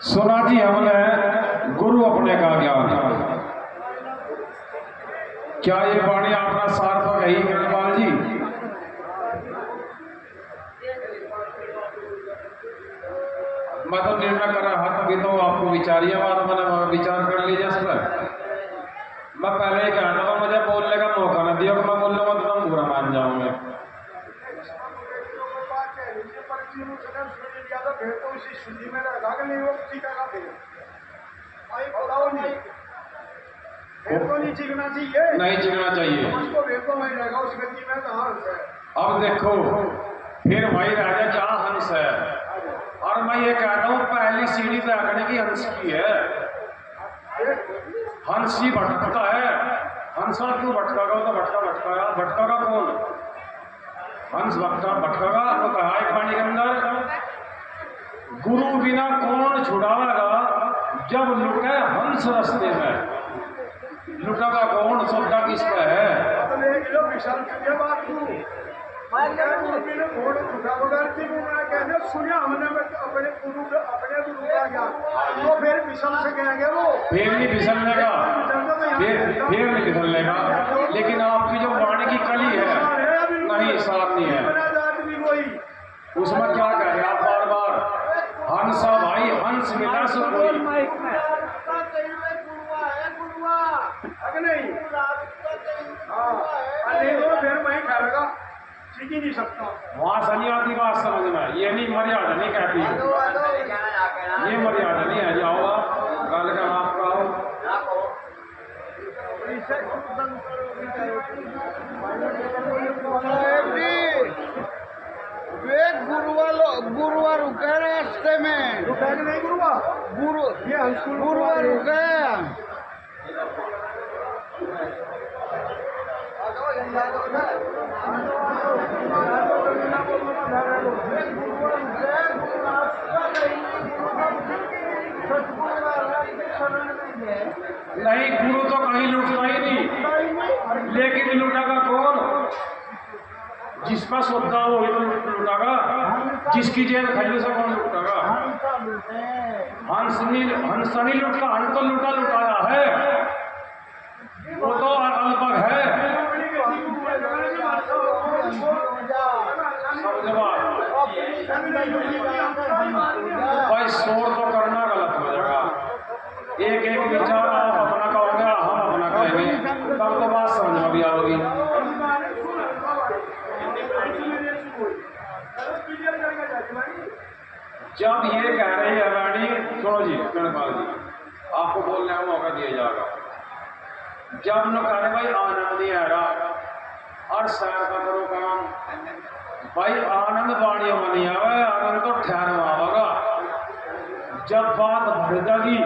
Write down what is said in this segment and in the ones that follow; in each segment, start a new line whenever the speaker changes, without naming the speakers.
सुना जी हमने गुरु अपने का ज्ञान। क्या ये वाणी अपना सार्थक है ही कृपाल जी? मैं तो निर्णय कर रहा था, तभी तो आपको विचारिए बात, मैंने विचार कर लीजिए इस पर। मैं पहले ही कहता था मुझे बोलने का मौका न दिया, मैं बोल लूंगा तो तुम बुरा मान जाओगे।
नहीं चिकना चाहिए,
नहीं चिकना चाहिए। अब देखो फिर वही राजा जहाँ हंस है, और मैं ये कहता हूँ पहली सीढ़ी तैयार की हंस की है। हंस ही भटकता है, हंसा क्यों भटकागा? तो भटकागा कौन? हंस भटकागा तो कहा एक वाणी के अंदर, गुरु बिना कौन छुड़ाएगा जब लुटे हंस रस्ते में। लुटेगा कौन? सौदा किस पे है?
सुनिया हमने अपने गुरु का ज्ञान, तो फिर फिसल से कहेंगे वो,
फिर नहीं फिसलने का, फिर नहीं फिसलने का। लेकिन आपकी जो वाणी की कली है नहीं, साफ नहीं है। उसमें क्या कह रहे आप बार बार? हंसा भाई हंस मिला सो कोई
नहीं, फिर मैं करेगा सीख ही नहीं सकता।
वहां सनी आती बात समझ में, ये नहीं मर्यादा नहीं कहती है, ये मर्यादा नहीं है। जाओ आप गल का आपका
वे गुरुवार रुके रास्ते में, रुके नहीं गुरुवार रुके।
नहीं, गुरु तो कहीं लुटता ही नहीं, लेकिन लुटागा कौन? जिसका सौदा हो तो लुटागा, जिसकी जेब खाली से कौन लुटागा? हंस नहीं लुटता, हंस तो लुटाया है, वो तो अलपग है। भाई शोर तो करना गलत हो जाएगा। एक एक विचार आप अपना कहोगे, हम अपना कहेंगे, तब तो बात समझ में भी आओगी। जब ये कह रही है रानी, सुनो जी गणपाल जी, आपको बोलने का मौका दिया जाएगा। जब न कह रहे भाई आनंद नहीं आ रहा और सैर का करो काम, भाई आनंद बाणी मनी आवे, आनंद तो ठहरवा आवेगा। जब बात बढ़ जाएगी,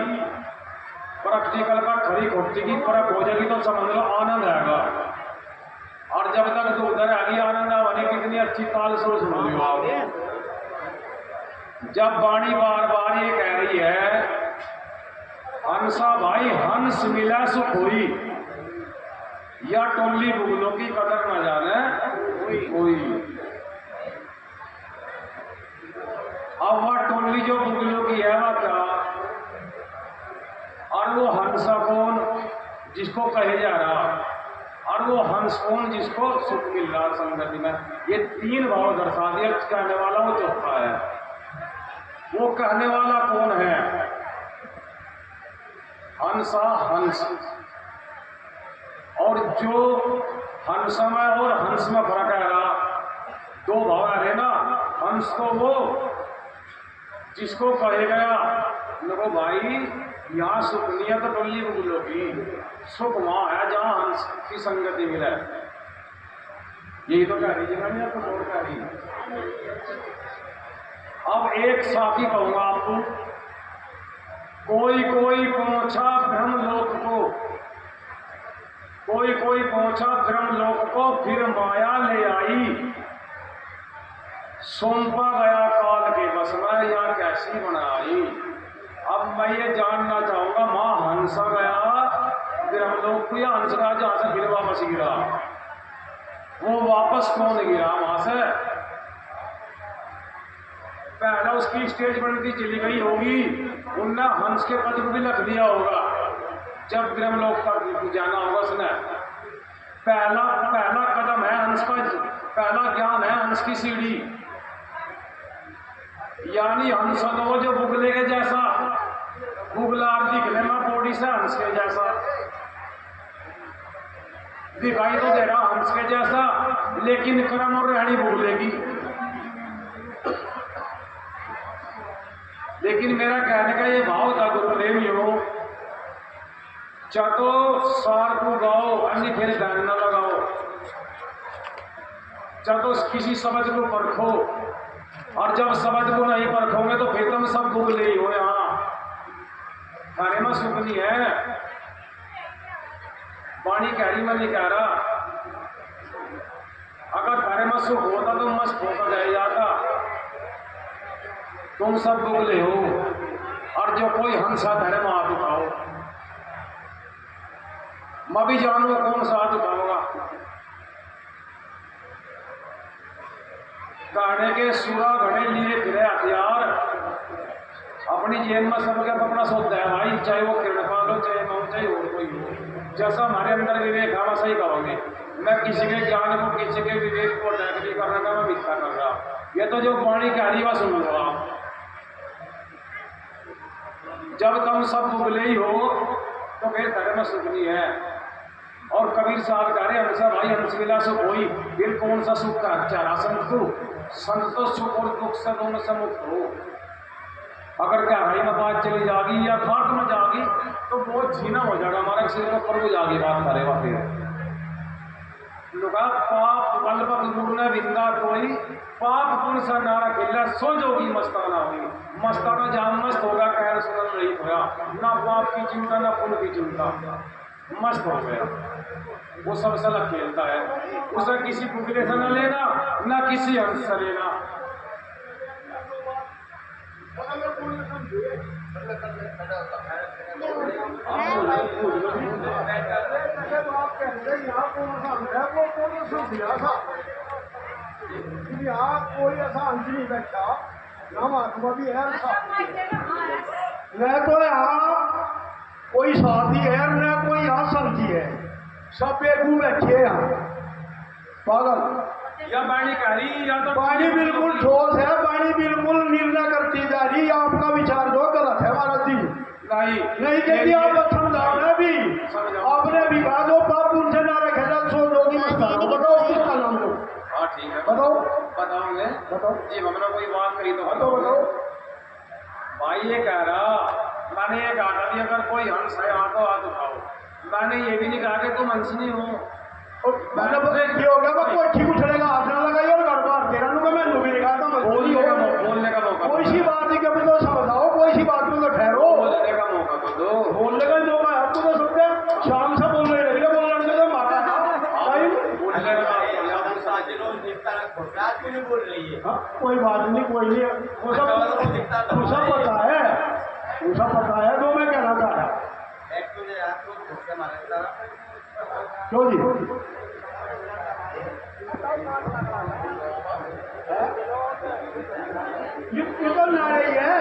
प्रैक्टिकल का खरी खोटी की परख हो जाएगी तो समझ लो आनंद आएगा। और जब तक तो उधर आएगी आनंद आवानी, कितनी अच्छी ताल सोच सुन लो आप। जब वाणी बार बार ये कह रही है, हंसा भाई हंस मिला सुख हुई, या टोली बुगलों की कदर न जाने कोई। अब वह टोली जो बुगलों की है वह क्या, और वो हंसा कौन जिसको कहे जा रहा, और वो हंस कौन जिसको सुख मिल रहा संगति में। ये तीन भाव दर्शा दिया। कहने वाला वो चौथा है, वो कहने वाला कौन है? हंसा हंस। और जो हंस में और हंस में फर्क है रहा, दो भाव है ना। हंस तो वो जिसको कहे गया देखो भाई यहाँ सुख नहीं है तो टोली बुगलों की, सुख वहां है जहां हंस की संगति मिले। यही तो कह रही है ना, तो और कह रही है। अब एक साथी कहूंगा आपको, कोई पहुंचा ब्रह्मलोक को, कोई पहुंचा ब्रह्मलोक को, फिर माया ले आई, सौंपा गया काल के बस में, या कैसी बनाई। अब मैं ये जानना चाहूंगा, मां हंसा गया ब्रह्मलोक को, या हंस गया जहां से फिर वापस गिरा? वो वापस कौन गिरा वहां से? पहला उसकी स्टेज बनती चली गई होगी, उनने हंस के पद को भी रख दिया होगा। जब ब्रह्मलोक तक जाना होगा उसने, पहला पहला कदम है हंस का, पहला ज्ञान है हंस की सीढ़ी। यानी हंस दो जो बुगले के जैसा, बुगलार दिखने में बॉडी से हंस के जैसा दिखाई तो दे रहा हंस के जैसा, लेकिन कर्म और रहनी बुगलेगी। लेकिन मेरा कहने का ये भाव था गुरु प्रेमियों, चातो सार को गाओ अन्य फिर ध्यान न लगाओ, चातो किसी शब्द को परखो, और जब शब्द को नहीं परखोगे तो फिर तुम सब बुगले ही हो। यहाँ खाने में सुख नहीं है, पानी कहरी में नहीं कह रहा। अगर खाने में सुख होता तो मस्त होता जाए जाता। तुम सब बुगले हो, और जो कोई हंसा धरे में हाथ उठाओ। मैं भी जानू कौन सा हाथ उठाऊंगा। गाने के सुरा घड़े लिए फिरे हथियार, अपनी जेब में सबका कपड़ा सोता है भाई, चाहे वो किरणपाल हो, चाहे मैं, चाहे और कोई हो। जैसा हमारे अंदर विवेक है वैसा ही कहोगे। मैं किसी के ज्ञान को, किसी के विवेक को अटैक नहीं कर रहा, मैं मिथ्या कर रहा। ये तो जो वाणी कह रही है सुन लो आप। जब तुम सब बुगले ही हो तो फिर धर्म सुख नहीं है। और कबीर साहब कह रहे हंसा भाई हंस मिला सुख होई, फिर कौन सा सुख का चारा संत को, संत तो सुख और दुख से दोनों से मुक्त हो। अगर गहराई में बात चली जाएगी या खाट में जाएगी तो बहुत छीना हो जाएगा हमारे सिर को प्रभु जागी बात करे फिर लुका पाप बलबक दूर न विंदा कोई, पाप पुण्य सा नारा खिला सो जोगी मस्ताना हुई। मस्ताना जहां मस्त होगा कहर सुनन नहीं होया, ना पाप की चिंता ना पुण्य की चिंता, मस्त हो गया वो सब सलग खेलता है। उसे किसी बुगले से न लेना, ना किसी हंस से लेना।
यहाँ कोई ऐसा अंश नहीं बैठा, ना महात्मा भी है, न तो यहाँ कोई साथी है न कोई यहाँ संथी है, सब बेगू बैठे यहाँ पागल।
या पानी कह रही या तो
पानी बिल्कुल ठोस है, पानी बिल्कुल निर्णय करती जा रही। आपका विचार जो गलत है महाराज जी, नहीं कहती आप समझाओ ना भी, आपने भी कहा जो पाप उनसे ना रखे जा सो जोगी मस्ताना। बताओ किसका नाम लो?
हाँ ठीक है
बताओ
बताओगे
बताओ
जी, हमने कोई बात करी तो
बताओ।
भाई ये कह रहा, मैंने ये कहा था कि अगर कोई हंस है हाथों हाथ उठाओ। मैंने ये भी नहीं कहा कि तुम हंस नहीं हो।
मैंने पता क्या हो गया, मैं कोई ठीक उठेगा हाथ ना लगाई और घर बार तेरा नु मैं भी नहीं कहा था।
बोलने का मौका
कोई सी बात नहीं, कभी तो समझाओ, कोई सी बात में तो ठहरो।
बोलने का मौका तो दो।
बोलने का मौका है आपको तो सबसे शाम से बोल रहे हैं, बोलने से तो माता
बोलने का
बोल रही है।
कोई बात नहीं, कोई नहीं, वो सब पता है, वो सब पता है जो मैं कहना चाह रहा। क्यों जी ये तो ना रही है,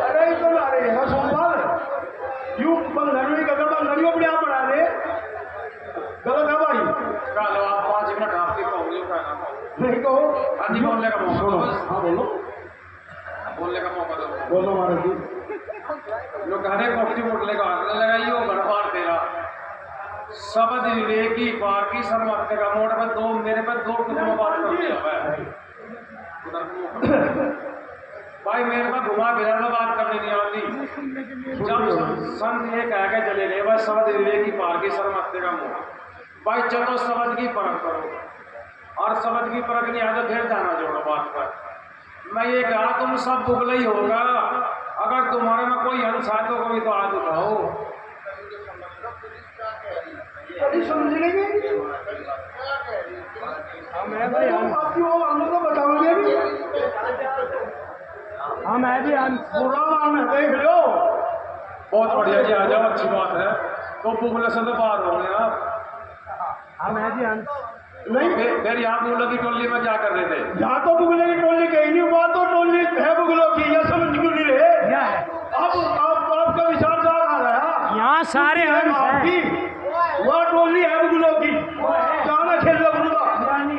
अरे ये तो ना रही है सोमवार यू बंधन में कदम बंधन अपने आप बढ़ा दे, गलत है भाई।
चलो आप 5 मिनट आपकी कहोगे कहना
नहीं कहो
आदि बोलने का मौका दो।
हाँ बोलो,
बोलने का मौका दो।
बोलो महाराज जी।
लोग घरे पक्षी बोटले का हाथ लगाइए वो घर बार तेरा शब्द विवेकी पार की सर्वत्य का मोड़ पर दो मेरे पर दो कुछ बात कर दिया भाई, मेरे पर घुमा फिरा तो बात करनी नहीं आती। जब संत ये कह के चले गए भाई शब्द विवेकी पार की सर्वत्य का मोड़, भाई चलो शब्द की परख करो, और शब्द की परख नहीं आए तो फिर जाना जोड़ो बात पर। मैं ये कहा तुम सब बुगले ही होगा, अगर तुम्हारे में कोई अंश है तो कोई तो हाथ उठाओ।
कभी समझ लेंगे मैं भाई, आपकी वो हम को बताओगे भी, हम है जी, हम पूरा नाम है देख लो।
बहुत बढ़िया जी, आ जाओ, अच्छी बात है। तो बुगले से तो बाहर हो गए आप।
हम है जी, हम
नहीं फिर यहाँ बुगले की टोली में क्या कर रहे थे?
यहाँ तो बुगले की टोली कहीं नहीं, वहाँ तो टोली टोली है बगलों की, यह समझ क्यों नहीं रहे? अब आपका विचार जा रहा है
यहाँ सारे हंस हैं।
आपकी वह टोली है बगलों की, जाना खेल गुरु का यानी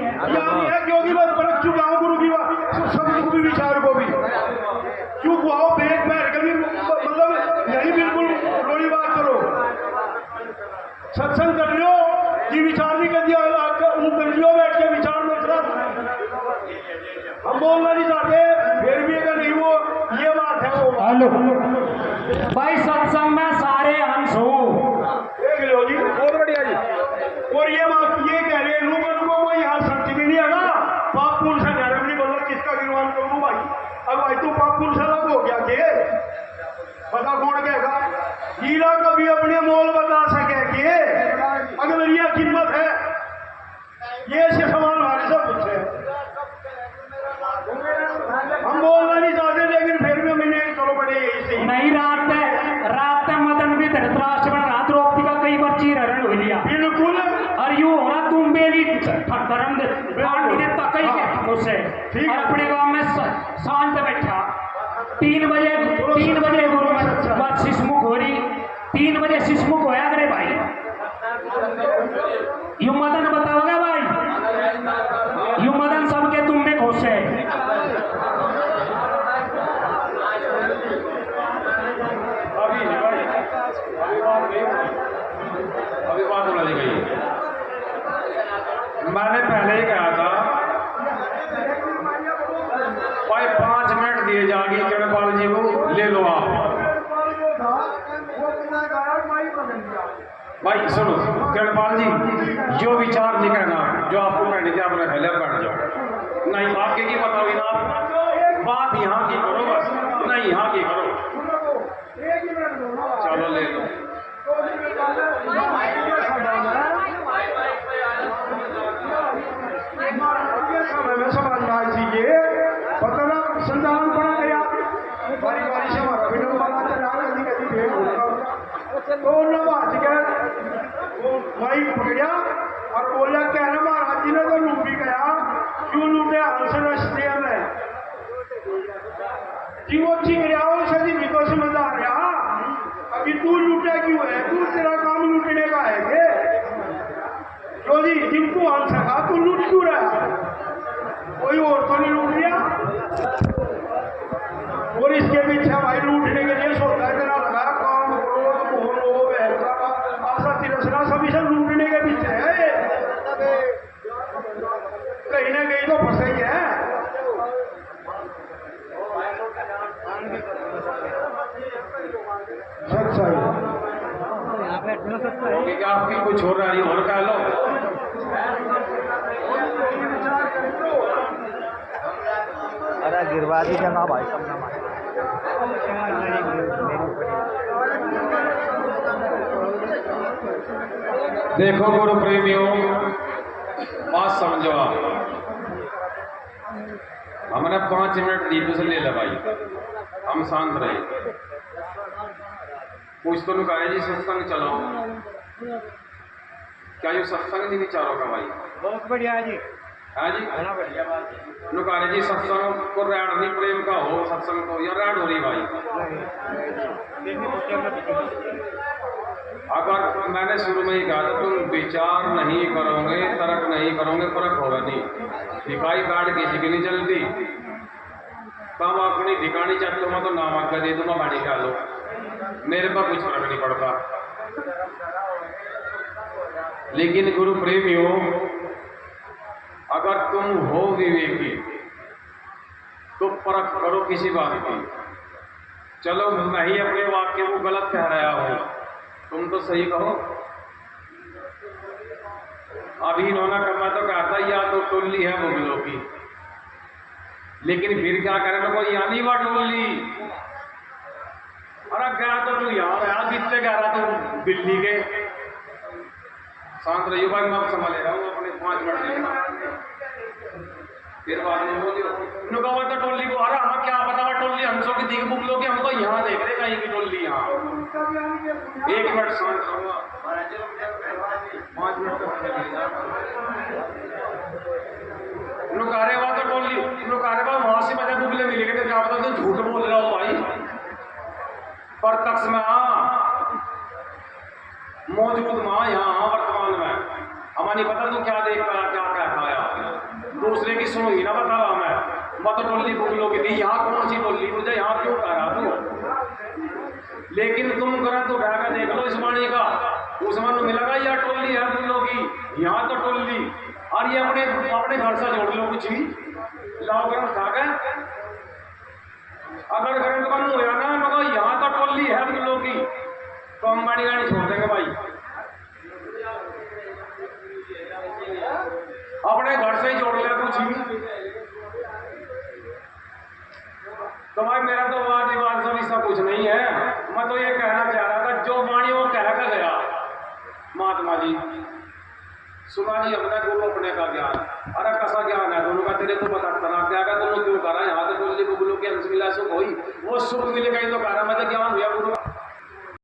है, क्योंकि मैं परख चुका हूँ गुरु की बात, सब भी विचार को भी क्यों गुआओ बैठ बैठ कर भी मतलब यही बिल्कुल रोड़ी बात करो, सत्संग कर लो कि विचार नहीं कर दिया कर लियो बैठ के विचार मत कर। हम बोलना नहीं चाहते फिर भी अगर नहीं वो ये बात है वो
हेलो भाई, सत्संग में सारे हंस हो।
देख लो जी, बहुत बढ़िया जी। और ये बात ये कह रहे हैं लोगों को कोई यहाँ सत्य भी नहीं आगा, पाप पुण्य से नरक नहीं बोला, किसका गिरवान करूँ भाई? अब भाई तू पाप पुण्य से अलग हो गया के बता कौन कहेगा? हीरा कभी अपने मोल बता सके के अगर ये कीमत है, ये इसके समान हमारे सब कुछ है। हम बोलना नहीं चाहते लेकिन फिर भी मैंने चलो बड़े यही
नहीं, रात मदन भी धृतराष्ट्र बना द्रौपदी का कई बार चीर हरण हो लिया।
बिल्कुल।
और यू होना तुम बेली धर्म ने तकई के मुझसे और अपने गांव में शांत बैठा 3 बजे गुरु में बात शिशमुख हो रही, 3 बजे शिशमुख होया करे भाई। यू मदन बताओगे भाई, यू मदन सबके तुम में खुश है।
अभी बात बोला गई, मैंने पहले ही कहा था भाई 5 मिनट दिए जाएगी चरणपाल जी को, ले लो आप। भाई सुनो चरणपाल जी, जो विचार नहीं कहना, जो आपको कहने की आपने पहले बैठ जाओ, नहीं आपके की बताओ ना, आप बात यहाँ की करो बस, नहीं यहाँ की करो, चलो ले लो।
समझना चाहिए पता संतान पड़ा गया बारी बारी से हमारा भी नंबर चला, कभी कभी भेड़ होगा तो नवाज गया भाई पकड़िया और बोला क्या ना महाराज जी ने तो लूट भी गया, क्यों लूटे हंस रस्ते में कि वो चिंगरिया सदी भी तो समझ आ गया, अभी तू लूटा क्यों है? तू तेरा काम लूटने का है के जो जी जिनको हंस सका तू लूट क्यों रहा? कोई और तो नहीं लूट लिया? और इसके पीछे भाई लूटने के लिए सोचा इतना लगा काम क्रोध मोह लोभ आशा तिरस्कार सभी सब लूटने के पीछे है, कहीं ना कहीं तो फंसे ही है।
क्या आपकी कुछ हो रहा है और कह लो।
अरे गिरवा दीजिए ना भाई, सब ना
देखो गुरु प्रेमियों, बात समझो आप, हमने 5 मिनट दीप से ले ला भाई, हम शांत रहे। कुछ तो नुकारे जी सत्संग चलाओ, क्या ये सत्संग नहीं विचारों का भाई?
बहुत बढ़िया जी,
हाँ जी,
बड़ा बढ़िया बात।
नुकारे जी सत्संग को रैड नहीं प्रेम का हो सत्संग को, या रैड हो रही भाई? अगर मैंने शुरू में ही कहा था तुम विचार नहीं करोगे, तर्क नहीं करोगे, फर्क होगा नहीं। दिखाई काट किसी की नहीं चलती, कम अपनी दिखानी चाहते हो तो नाम आकर दे दूंगा, बाड़ी खा लो, मेरे पर कुछ फर्क नहीं पड़ता। लेकिन गुरु प्रेमियों, अगर तुम हो विवेकी तो परख करो किसी बात की। चलो मैं ही अपने वाक्य को गलत कह रहा हूं, तुम तो सही कहो। अभी इन्होंने करना तो कहा था या तो टोली है मुगलों की, लेकिन फिर क्या करें कोई यहाँ नहीं हुआ टोली। अरे गया तो तू यहाँ गया, कितने कह रहा तू दिल्ली के। शांत रहियो भाई, मैं संभाले रहा हूँ अपने 5 मिनट, फिर बाद में बोलियो नुकावा तो टोली को। अरे हमें क्या पता टोली हमसों की दिख बुक लोग, हम तो यहाँ देख रहे कहीं की टोली यहाँ। 1 मिनट शांत रहूंगा, 5 मिनट नुकारे हुआ तो टोली नुकारे हुआ वहां से मजा बुगले मिलेंगे तो क्या पता तुम झूठ बोल रहा हो भाई। पर तक्स में मौजूद माँ यहाँ वर्तमान में हमें नहीं पता तू क्या देख पाया क्या कह पाया। दूसरे की सुनो ही ना बता रहा मैं मत टोली बुगलों की थी यहाँ कौन सी टोली मुझे यहाँ क्यों कह रहा तू। लेकिन तुम ग्रंथ उठा कर देख लो इस वाणी का उस मन मिलेगा यह टोली है बुगलों की यहाँ तो टोली और ये अपने अपने घर से जोड़ लो कुछ भी लाओ ग्रंथ उठा के। अगर ग्रंथ बन हो ना मगर यहाँ तो टोली है बुगलों की तो हम वाणी गानी छोड़ देंगे भाई। अपने घर से ही जोड़ लिया कुछ भी तो भाई मेरा तो वाद विवाद सब इसका कुछ नहीं है। मैं तो ये कहना चाह रहा था जो वाणी वो कह कर गया महात्मा जी सुना जी हमने गुरु अपने का ज्ञान अरे कैसा ज्ञान है दोनों का तेरे को पता तना क्या दोनों क्यों करा यहाँ तो टोली बुगलों के अंश मिला सुख हुई वो सुख मिल गई तो कह रहा मैं